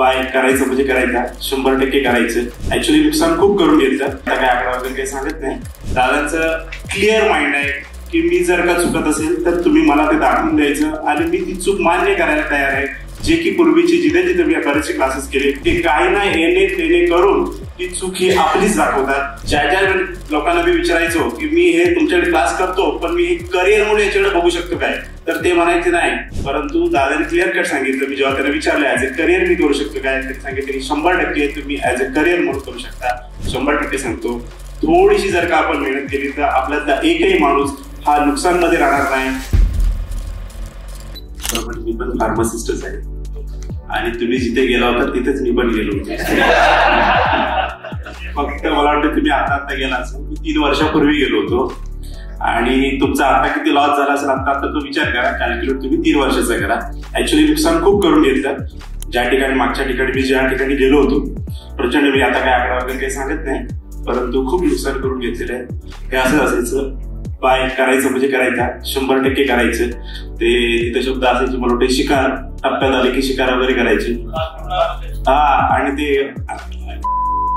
Bye करायचं म्हणजे करायचा 100% करायचं. ऍक्च्युली नुकसान खूप करून घेतलं. आता काय आकडा वगैरे काही सांगत नाही. दादांचं क्लिअर माइंड आहे की मी जर का चुकत असेल तर तुम्ही मला ते दाखवून द्यायचं आणि मी ती चूक मान्य करायला तयार आहे. जे की पूर्वीची जिथे जिथे मी बरेचसे क्लासेस केले ते काही ना येणे तेणे करून ती चूक ही आपलीच दाखवतात. ज्या ज्या लोकांना मी विचारायचो की मी हे तुमच्याकडे क्लास करतो पण मी हे करिअर म्हणून याच्याकडे बघू शकतो काय, तर ते म्हणायचे नाही. परंतु दादाने क्लिअर कट सांगितलं. मी जेव्हा त्यांना विचारलं ऍज अ करिअर मी करू शकतो काय, ते सांगितलं की 100% तुम्ही ऍज अ करिअर म्हणून करू शकता. 100% सांगतो. थोडीशी जर का आपण मेहनत केली तर आपल्यातला एकही माणूस हा नुकसान मध्ये राहणार नाही. मी पण फार्मासिस्टच आहे आणि तुम्ही जिथे गेला होता तिथेच मी पण गेलो होतो. फक्त मला वाटतं तुम्ही आता गेला असेल. मी 3 वर्षापूर्वी गेलो होतो आणि तुमचा आता किती लॉस झाला असेल आता तो विचार करा. कॅल्क्युलेट तुम्ही 3 वर्षाचा करा. ऍक्च्युली नुकसान खूप करून घेतलं. ज्या ठिकाणी मागच्या ठिकाणी मी ज्या ठिकाणी गेलो होतो प्रचंड, मी आता काय आकडा वगैरे काही सांगत नाही, परंतु खूप नुकसान करून घेतलेलं आहे. हे असं असायचं बाय करायचं म्हणजे करायचा 100% करायचं. ते तिथे शब्द असायचे मला वाटतं शिकार टप्प्यात आले की शिकार वगैरे करायची. आणि ते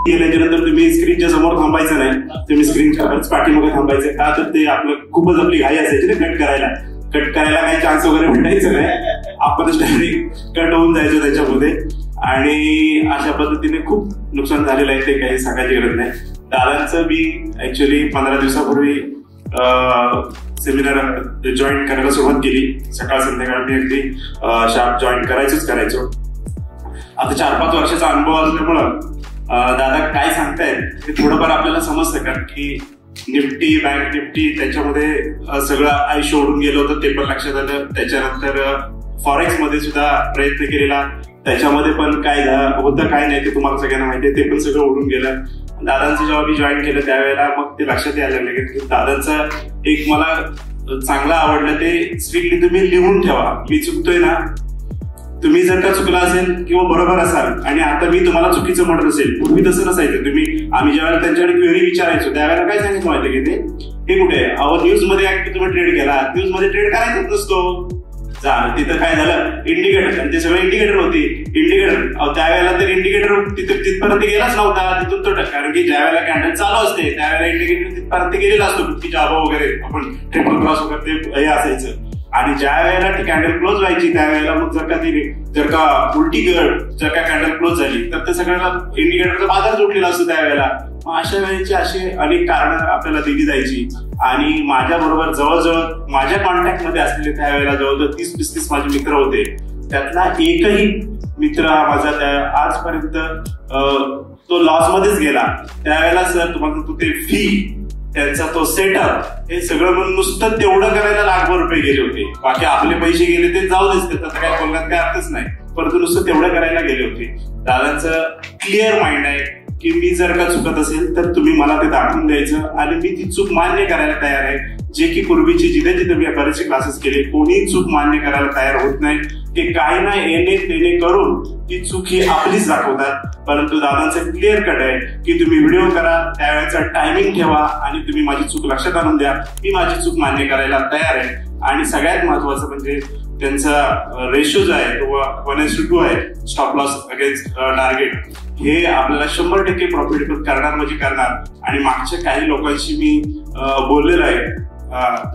गेल्याच्या नंतर तुम्ही स्क्रीनच्या समोर थांबायचं नाही, तुम्ही स्क्रीनच्या पाठीमागे थांबायचं. का तर ते आपलं खूपच आपली घाई असायची ना कट करायला काही चान्स वगैरे भेटायचं नाही. आपणच डायरेक्ट कट होऊन जायचं त्याच्यामध्ये. आणि अशा पद्धतीने खूप नुकसान झालेलं आहे. ते काही सांगायची गरज नाही. दादांचं मी ऍक्च्युली 15 दिवसापूर्वी सेमिनार जॉईन करायला सुरुवात केली. सकाळ संध्याकाळ मी अगदी शार्प जॉईन करायचो. आता 4-5 वर्षाचा अनुभव असल्यामुळं दादा काय सांगतायत ते थोडंफार आपल्याला समजतं. कारण की निफ्टी बँक निफ्टी त्याच्यामध्ये सगळं आयुष्य ओढून गेलं होतं ते पण लक्षात आलं. त्याच्यानंतर फॉरेक्स मध्ये सुद्धा प्रयत्न केलेला, त्याच्यामध्ये पण काय होतं काय नाही ते तुम्हाला सगळ्यांना माहिती आहे. ते पण सगळं ओढून गेलं. दादांचं जेव्हा मी जॉईन केलं त्यावेळेला मग ते लक्षात यायला लागलं की दादांचं एक मला चांगलं आवडलं ते स्ट्रिक्टली तुम्ही लिहून ठेवा. मी चुकतोय ना, तुम्ही जर का चुकला असेल किंवा बरोबर असाल आणि आता मी तुम्हाला चुकीचं म्हणत असेल. पूर्वी तसं नसायचं. आम्ही ज्यावेळेला त्यांच्याकडे क्वेरी विचारायचो त्यावेळेला काय सांगितलं माहिती की ते कुठे आहे न्यूज मध्ये तुम्ही ट्रेड केला, न्यूज मध्ये ट्रेड करायचाच नसतो. तिथं काय झालं इंडिकेटर, आणि ते सगळे इंडिकेटर होते. इंडिकेटर त्यावेळेला तर इंडिकेटर तिथपर्यंत गेलाच नव्हता. तिथून तो कारण की ज्या वेळेला कॅन्डल चालू असते त्यावेळेला इंडिकेटर तिथपर्यंत गेलेला असतो. 50च्या अबव वगैरे आपण ट्रिपल क्रॉस वगैरे ते हे असायचं. आणि ज्या वेळेला ती कॅन्डल क्लोज व्हायची त्यावेळेला मग जर का उलटी जर का कॅन्डल क्लोज झाली तर ते सगळ्याला इंडिकेटरचा बाजार जोडलेला असतो त्यावेळेला. मग अशा वेळेची असे अनेक कारणं आपल्याला दिली जायची. आणि माझ्या बरोबर जवळजवळ माझ्या कॉन्टॅक्ट मध्ये असलेले त्यावेळेला जवळजवळ 30-35 माझे मित्र होते. त्यातला एकही मित्र माझा आजपर्यंत तो लॉस मध्येच गेला. त्यावेळेला सर तुम्हाला ते फी त्यांचा तो सेटअप हे सगळं म्हणून नुसतं तेवढं करायला लाखभर रुपये गेले होते. बाकी आपले पैसे गेले ते जाऊ देत, आता काय बोलण्यात काय अर्थच नाही. परंतु नुसतं तेवढं करायला गेले होते. दादांचं क्लिअर माइंड आहे की मी जर का चुकत असेल तर तुम्ही मला ते दाखवून द्यायचं आणि मी ती चूक मान्य करायला तयार आहे. जे की पूर्वीची जिथे जिथे मी बरेचसे क्लासेस केले कोणी चूक मान्य करायला तयार होत नाही. ते काही ना येणे तेणे करून ती चूक ही आपलीच दाखवतात. परंतु दादांचं क्लिअर कट आहे की तुम्ही व्हिडिओ करा, त्यावेळेचा टायमिंग ठेवा आणि तुम्ही माझी चूक लक्षात आणून द्या. मी माझी चूक मान्य करायला तयार आहे. आणि सगळ्यात महत्वाचं म्हणजे त्यांचा रेशो जो आहे तो 1:2 आहे. स्टॉप लॉस अगेन्स्ट टार्गेट हे आपल्याला 100% प्रॉफिटेबल करणार म्हणजे करणार. आणि मागच्या काही लोकांशी मी बोललेलो आहे.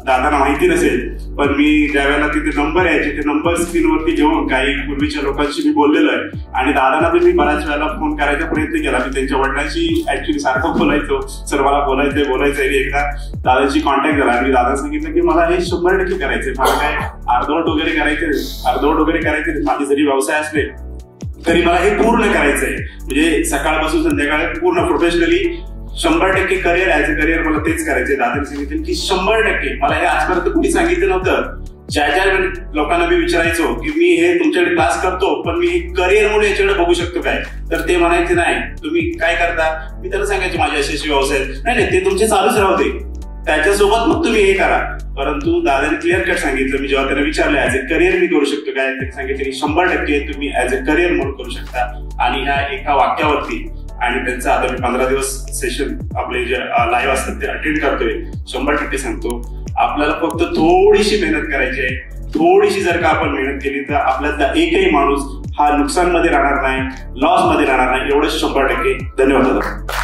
दादांना माहिती नसेल पण मी ज्यावेळेला तिथे नंबर यायचे ते नंबर स्क्रीनवरती घेऊन काही पूर्वीच्या लोकांशी मी बोललेलो आहे. आणि दादांना मी बऱ्याच वेळेला फोन करायचा प्रयत्न केला. मी त्यांच्या वडिलांशी ऍक्च्युली सारखं बोलायचो. सर मला बोलायचंय. एकदा दादांशी कॉन्टॅक्ट झाला आणि मी दादा सांगितलं की मला हे 100% करायचंय. मला काय अर्धवट वगैरे करायचे माझे जरी व्यवसाय असले तरी मला हे पूर्ण करायचंय. म्हणजे सकाळपासून संध्याकाळ पूर्ण professionally 100% career as a career मला तेच करायचंय. दादाने सांगितलं की 100% मला हे आजपर्यंत कुणी सांगितलं नव्हतं. ज्या लोकांना मी विचारायचो की मी हे तुमच्याकडे क्लास करतो पण मी करिअर म्हणून याच्याकडे बघू शकतो काय, तर ते म्हणायचे नाही तुम्ही काय करता. मी त्यांना सांगायचो माझे असे व्यवसाय नाही ते तुमचे चालूच राहू दे, त्याच्यासोबत मग तुम्ही हे करा. परंतु दादाने क्लिअर कट सांगितलं. मी जेव्हा त्यांना विचारलं ऍज अ करिअर मी करू शकतो काय, ते सांगितलं की 100% तुम्ही ऍज अ करिअर म्हणून करू शकता. आणि ह्या एका वाक्यावरती आणि त्यांचं आता मी 15 दिवस सेशन आपले जे लाईव्ह असतात ते अटेंड करतोय. 100% सांगतो आपल्याला फक्त थोडीशी मेहनत करायची आहे. थोडीशी जर का आपण मेहनत केली तर आपल्यातला एकही माणूस हा नुकसानमध्ये राहणार नाही, लॉस मध्ये राहणार नाही, एवढंच 100%. धन्यवाद दादा.